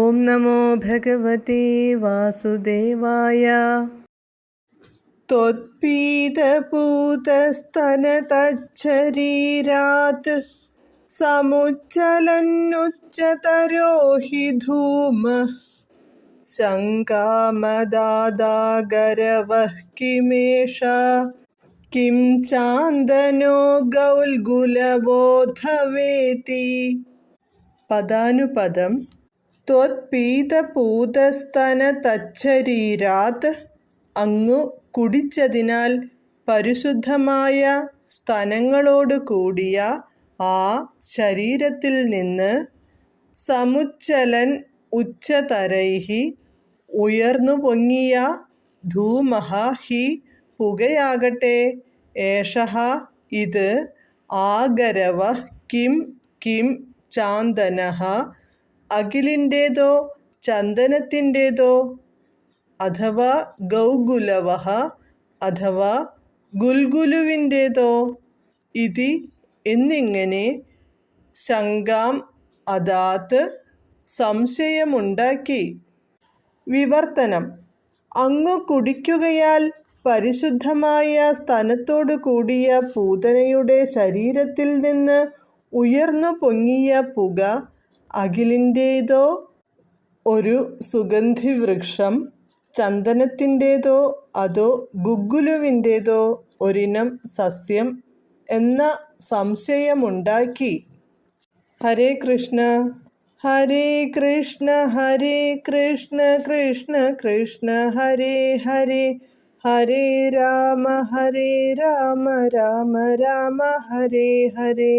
ഓം നമോ ഭഗവതേ വാസുദേവായ. ത്വത്പീതപൂതസ്തനതच्छരീരാത് സമുജ്ജ്വലന്നുच्चतरो हि धूमः शङ्कामदादागरवः किमेष किं चान्दनो गौल्गुलबोधवेति. പദാനുപദം. ത്വത്പീതപൂതസ്തനതच्छരീരാത് അങ്ങു കുടിച്ചതിനാൽ പരിശുദ്ധമായ സ്തനങ്ങളോട് കൂടിയ ആ ശരീരത്തിൽ നിന്ന് സമുജ്ജ്വലൻ ഉച്ചതരൈഹി ഉയർന്നു പൊങ്ങിയ ധൂമഃ ഹി പുകയാകട്ടെ ഏഷഃ ഇത് ആഗരവഃ കിം കിം ചാന്ദനഃ അകിലിൻ്റേതോ ചന്ദനത്തിൻ്റേതോ അഥവാ ഗൗഗുലവഃ അഥവാ ഗുൽഗുലുവിൻ്റേതോ ഇതി എന്നിങ്ങനെ ശങ്കാം അദാത് സംശയമുണ്ടാക്കി. വിവർത്തനം. അങ്ങു കുടിക്കുകയാൽ പരിശുദ്ധമായ സ്തനത്തോടു കൂടിയ പൂതനയുടെ ശരീരത്തിൽ നിന്ന് ഉയർന്നു പൊങ്ങിയ പുക അകിലിൻ്റേതോ ഒരു സുഗന്ധിവൃക്ഷം, ചന്ദനത്തിൻ്റേതോ അതോ ഗുഗ്ഗുലുവിൻ്റേതോ ഒരിനം സസ്യം എന്ന സംശയമുണ്ടാക്കി. ഹരേ കൃഷ്ണ ഹരേ കൃഷ്ണ ഹരേ കൃഷ്ണ കൃഷ്ണ കൃഷ്ണ ഹരേ ഹരേ ഹരേ രാമ രാമ രാമ ഹരേ ഹരേ.